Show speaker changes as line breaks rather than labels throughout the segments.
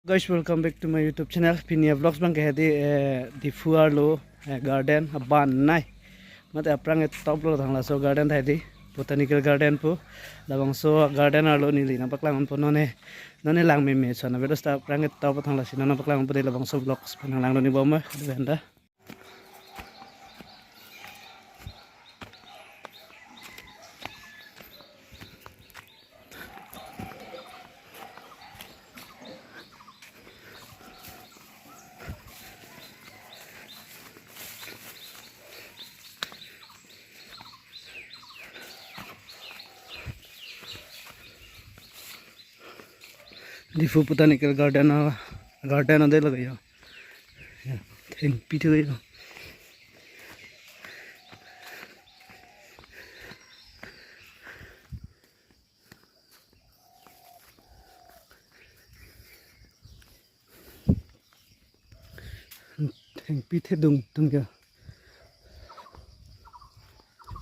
Guys, welcome back to my YouTube channel. Pinia vlogs bang kahdi Diphu arlo garden ban nai. Mate aprang top lo thangla so garden thai di botanical garden pu. Labang so garden arlo nili na paklang po none lang me so na vedo sta aprang top thangla sina na paklang po labang so vlogs panang lang lo ni bomba benda. Diphu Botanical Garden ade lagayo. Thing pithu gayo. Thing pithe dung kya.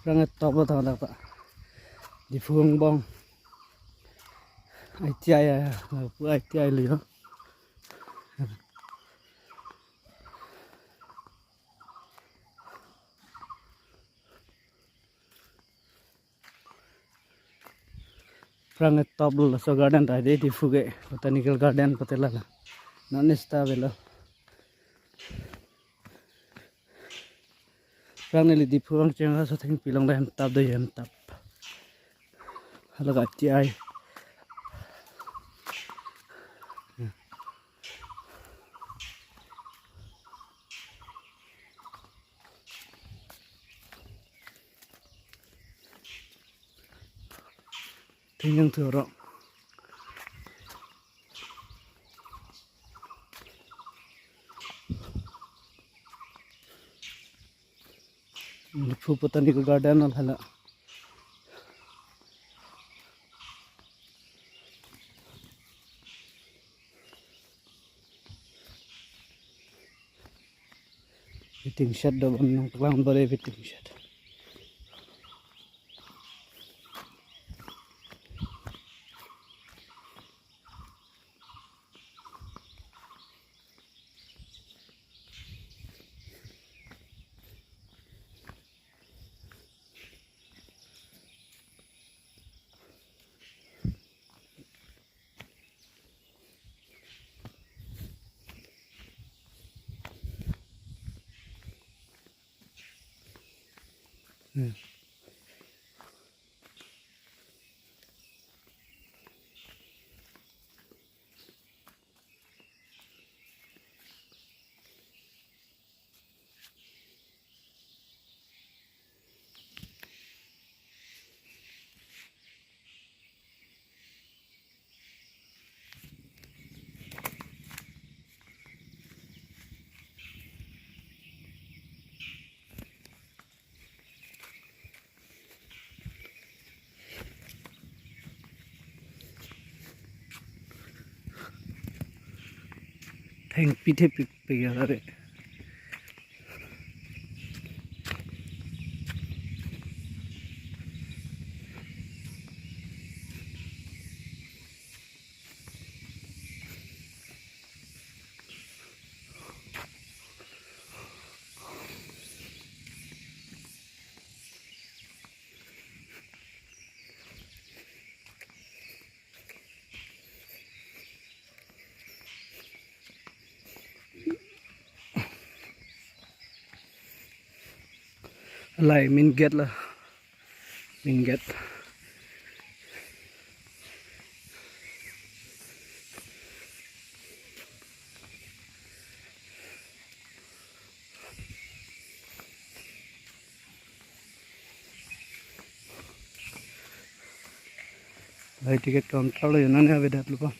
Rangat top lo thang pa. Diphu bong. Ai chai pu ai chai liyo. Prangat top lo so garden ta de Diphu ge botanical garden patela la. Non sta velo. Prangeli Diphu ang changa so thing pilong da tap da yam tap. Halaga chai. Tinggang thuro. Diphu Botanical Garden al hala. Waiting shed do nang paglang bare waiting shed. Thing pithe pe ya re. Lai min get la. Min get. Lai ticket counter lo yana ne avedat lupa.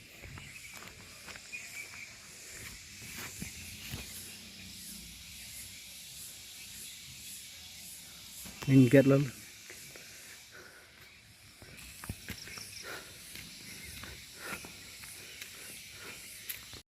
Min get la.